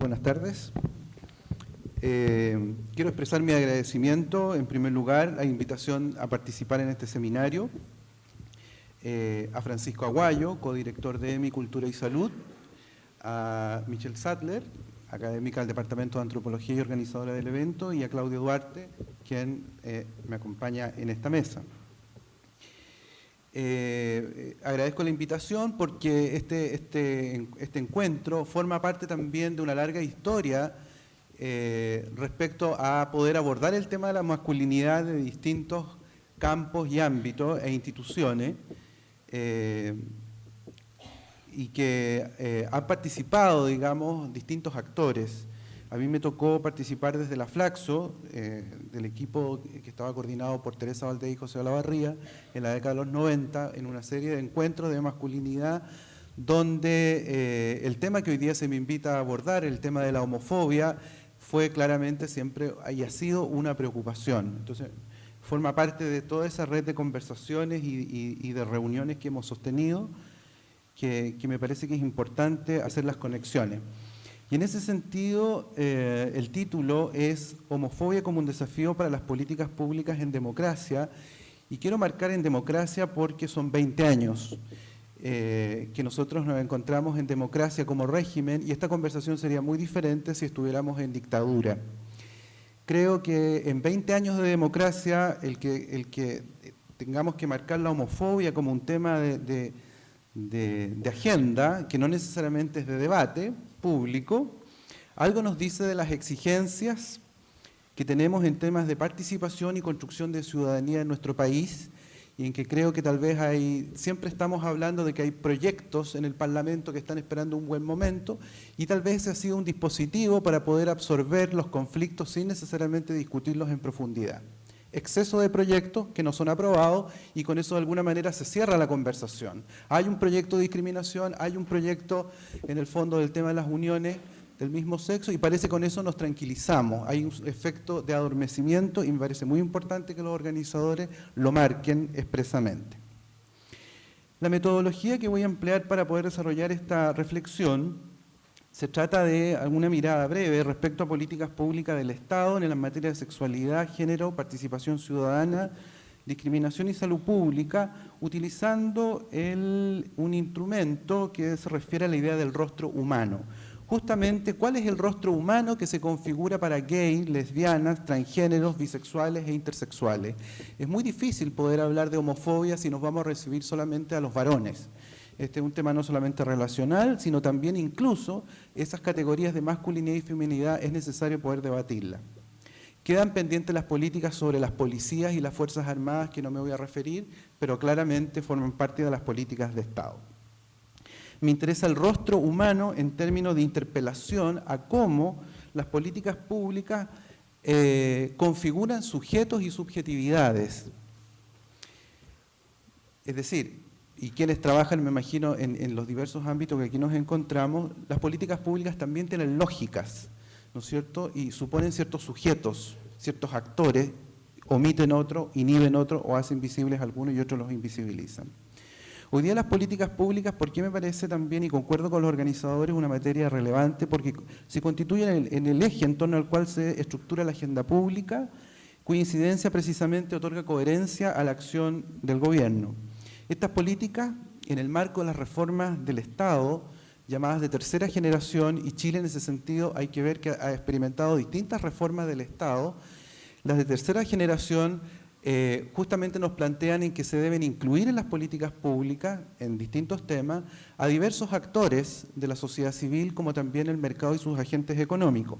Buenas tardes. Quiero expresar mi agradecimiento, en primer lugar, a la invitación a participar en este seminario, a Francisco Aguayo, codirector de EMI Cultura y Salud, a Michelle Sattler, académica del Departamento de Antropología y organizadora del evento, y a Claudio Duarte, quien me acompaña en esta mesa. Agradezco la invitación porque este encuentro forma parte también de una larga historia respecto a poder abordar el tema de la masculinidad de distintos campos y ámbitos e instituciones y que han participado, digamos, distintos actores. A mí me tocó participar desde la Flaxo, del equipo que estaba coordinado por Teresa Valdés y José Olavarría, en la década de los 90, en una serie de encuentros de masculinidad, donde el tema que hoy día se me invita a abordar, el tema de la homofobia, fue claramente siempre y ha sido una preocupación. Entonces, forma parte de toda esa red de conversaciones y de reuniones que hemos sostenido, que me parece que es importante hacer las conexiones. Y en ese sentido, el título es Homofobia como un desafío para las políticas públicas en democracia, y quiero marcar en democracia porque son 20 años que nosotros nos encontramos en democracia como régimen, y esta conversación sería muy diferente si estuviéramos en dictadura. Creo que en 20 años de democracia, el que tengamos que marcar la homofobia como un tema de agenda, que no necesariamente es de debate público, algo nos dice de las exigencias que tenemos en temas de participación y construcción de ciudadanía en nuestro país, y en que creo que tal vez siempre estamos hablando de que hay proyectos en el Parlamento que están esperando un buen momento, y tal vez ese ha sido un dispositivo para poder absorber los conflictos sin necesariamente discutirlos en profundidad. Exceso de proyectos que no son aprobados, y con eso de alguna manera se cierra la conversación. Hay un proyecto de discriminación, hay un proyecto en el fondo del tema de las uniones del mismo sexo, y parece que con eso nos tranquilizamos. Hay un efecto de adormecimiento y me parece muy importante que los organizadores lo marquen expresamente. La metodología que voy a emplear para poder desarrollar esta reflexión se trata de alguna mirada breve respecto a políticas públicas del Estado en las materias de sexualidad, género, participación ciudadana, discriminación y salud pública, utilizando un instrumento que se refiere a la idea del rostro humano. Justamente, ¿cuál es el rostro humano que se configura para gays, lesbianas, transgéneros, bisexuales e intersexuales? Es muy difícil poder hablar de homofobia si nos vamos a recibir solamente a los varones. Este es un tema no solamente relacional, sino también incluso esas categorías de masculinidad y feminidad es necesario poder debatirlas. Quedan pendientes las políticas sobre las policías y las Fuerzas Armadas, que no me voy a referir, pero claramente forman parte de las políticas de Estado. Me interesa el rostro humano en términos de interpelación a cómo las políticas públicas configuran sujetos y subjetividades. Es decir, y quienes trabajan, me imagino, en los diversos ámbitos que aquí nos encontramos, las políticas públicas también tienen lógicas, ¿no es cierto? Y suponen ciertos sujetos, ciertos actores, omiten otros, inhiben otros o hacen visibles algunos y otros los invisibilizan. Hoy día las políticas públicas, ¿por qué me parece también, y concuerdo con los organizadores, una materia relevante? Porque se constituyen en el eje en torno al cual se estructura la agenda pública, cuya incidencia precisamente otorga coherencia a la acción del gobierno. Estas políticas, en el marco de las reformas del Estado, llamadas de tercera generación, y Chile en ese sentido hay que ver que ha experimentado distintas reformas del Estado, las de tercera generación justamente nos plantean en que se deben incluir en las políticas públicas, en distintos temas, a diversos actores de la sociedad civil, como también el mercado y sus agentes económicos.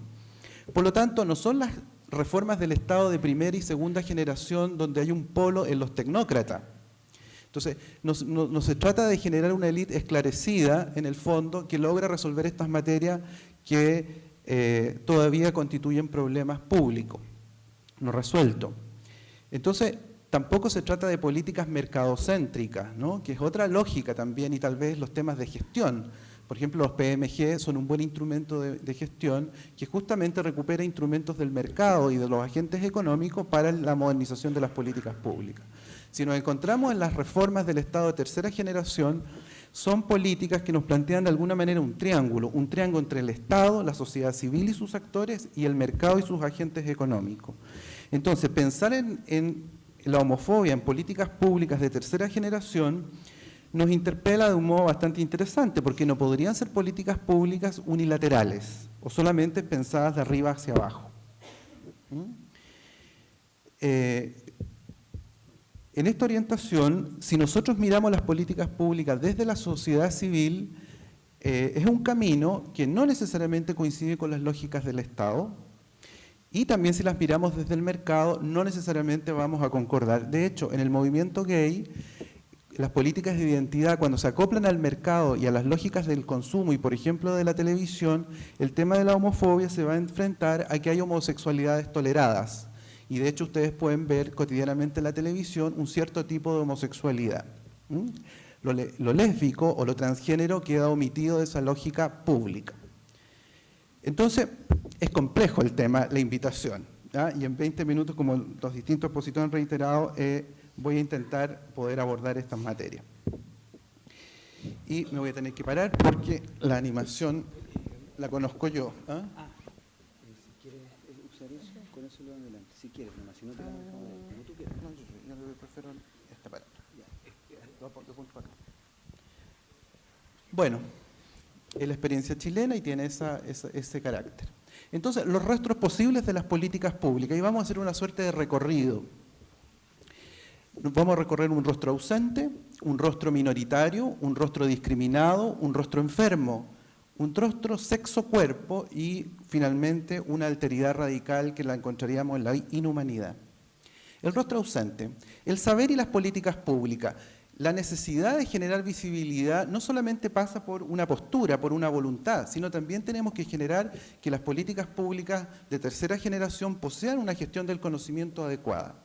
Por lo tanto, no son las reformas del Estado de primera y segunda generación donde hay un polo en los tecnócratas. Entonces, no se trata de generar una élite esclarecida, en el fondo, que logra resolver estas materias que todavía constituyen problemas públicos, no resueltos. Entonces, tampoco se trata de políticas mercadocéntricas, ¿no? Que es otra lógica también, y tal vez los temas de gestión. Por ejemplo, los PMG son un buen instrumento de gestión que justamente recupera instrumentos del mercado y de los agentes económicos para la modernización de las políticas públicas. Si nos encontramos en las reformas del Estado de tercera generación, son políticas que nos plantean de alguna manera un triángulo entre el Estado, la sociedad civil y sus actores, y el mercado y sus agentes económicos. Entonces, pensar en la homofobia en políticas públicas de tercera generación nos interpela de un modo bastante interesante, porque no podrían ser políticas públicas unilaterales o solamente pensadas de arriba hacia abajo. En esta orientación, si nosotros miramos las políticas públicas desde la sociedad civil, es un camino que no necesariamente coincide con las lógicas del Estado, y también si las miramos desde el mercado, no necesariamente vamos a concordar. De hecho, en el movimiento gay, las políticas de identidad, cuando se acoplan al mercado y a las lógicas del consumo y, por ejemplo, de la televisión, el tema de la homofobia se va a enfrentar a que hay homosexualidades toleradas. Y de hecho ustedes pueden ver cotidianamente en la televisión un cierto tipo de homosexualidad. Lo lésbico o lo transgénero queda omitido de esa lógica pública. Entonces, es complejo el tema, la invitación, ¿ya? Y en 20 minutos, como los distintos expositores han reiterado, voy a intentar poder abordar estas materias. Y me voy a tener que parar porque la animación la conozco yo. ¿Ah? Si quieres usar eso, con eso lo adelante. Si quieres, nomás, si no te la dejamos de ahí, como tú quieras. No, yo prefiero esta palabra. Bueno, es la experiencia chilena y tiene ese carácter. Entonces, los rostros posibles de las políticas públicas, y vamos a hacer una suerte de recorrido. Vamos a recorrer un rostro ausente, un rostro minoritario, un rostro discriminado, un rostro enfermo, un rostro sexo-cuerpo y, finalmente, una alteridad radical que la encontraríamos en la inhumanidad. El rostro ausente, el saber y las políticas públicas. La necesidad de generar visibilidad no solamente pasa por una postura, por una voluntad, sino también tenemos que generar que las políticas públicas de tercera generación posean una gestión del conocimiento adecuada.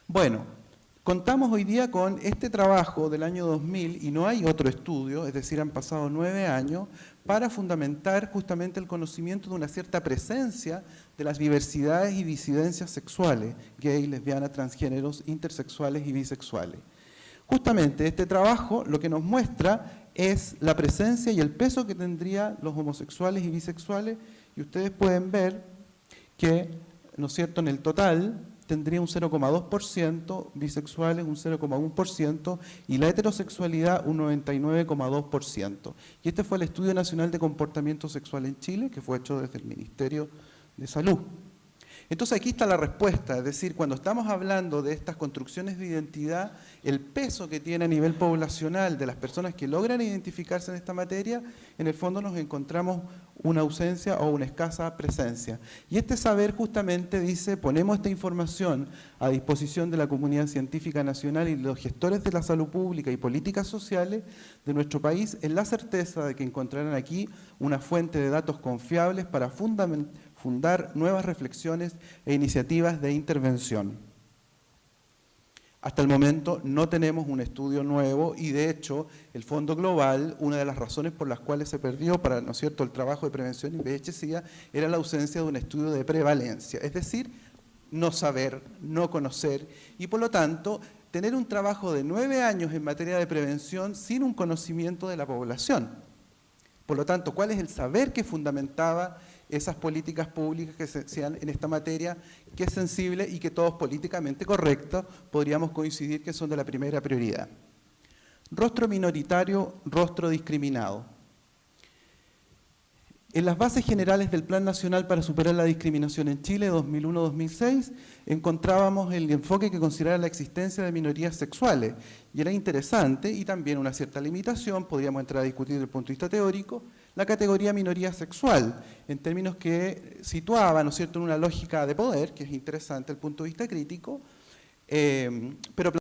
Bueno, contamos hoy día con este trabajo del año 2000 y no hay otro estudio, es decir, han pasado 9 años, para fundamentar justamente el conocimiento de una cierta presencia de las diversidades y disidencias sexuales, gay, lesbianas, transgéneros, intersexuales y bisexuales. Justamente este trabajo lo que nos muestra es la presencia y el peso que tendrían los homosexuales y bisexuales, y ustedes pueden ver que, ¿no es cierto?, en el total tendría un 0,2%, bisexuales un 0,1% y la heterosexualidad un 99,2%. Y este fue el Estudio Nacional de Comportamiento Sexual en Chile, que fue hecho desde el Ministerio de Salud. Entonces aquí está la respuesta, es decir, cuando estamos hablando de estas construcciones de identidad, el peso que tiene a nivel poblacional de las personas que logran identificarse en esta materia, en el fondo nos encontramos una ausencia o una escasa presencia. Y este saber justamente dice, ponemos esta información a disposición de la comunidad científica nacional y de los gestores de la salud pública y políticas sociales de nuestro país en la certeza de que encontrarán aquí una fuente de datos confiables para fundar nuevas reflexiones e iniciativas de intervención. Hasta el momento no tenemos un estudio nuevo y de hecho el Fondo Global, una de las razones por las cuales se perdió para, ¿no es cierto?, el trabajo de prevención y VIH-Sida era la ausencia de un estudio de prevalencia, es decir, no saber, no conocer y por lo tanto tener un trabajo de 9 años en materia de prevención sin un conocimiento de la población. Por lo tanto, ¿cuál es el saber que fundamentaba esas políticas públicas que sean en esta materia, que es sensible y que todos políticamente correctos podríamos coincidir que son de la primera prioridad? Rostro minoritario, rostro discriminado. En las bases generales del Plan Nacional para Superar la Discriminación en Chile, 2001-2006, encontrábamos el enfoque que consideraba la existencia de minorías sexuales. Y era interesante, y también una cierta limitación, podríamos entrar a discutir desde el punto de vista teórico, la categoría minoría sexual, en términos que situaba, ¿no es cierto?, en una lógica de poder, que es interesante desde el punto de vista crítico, pero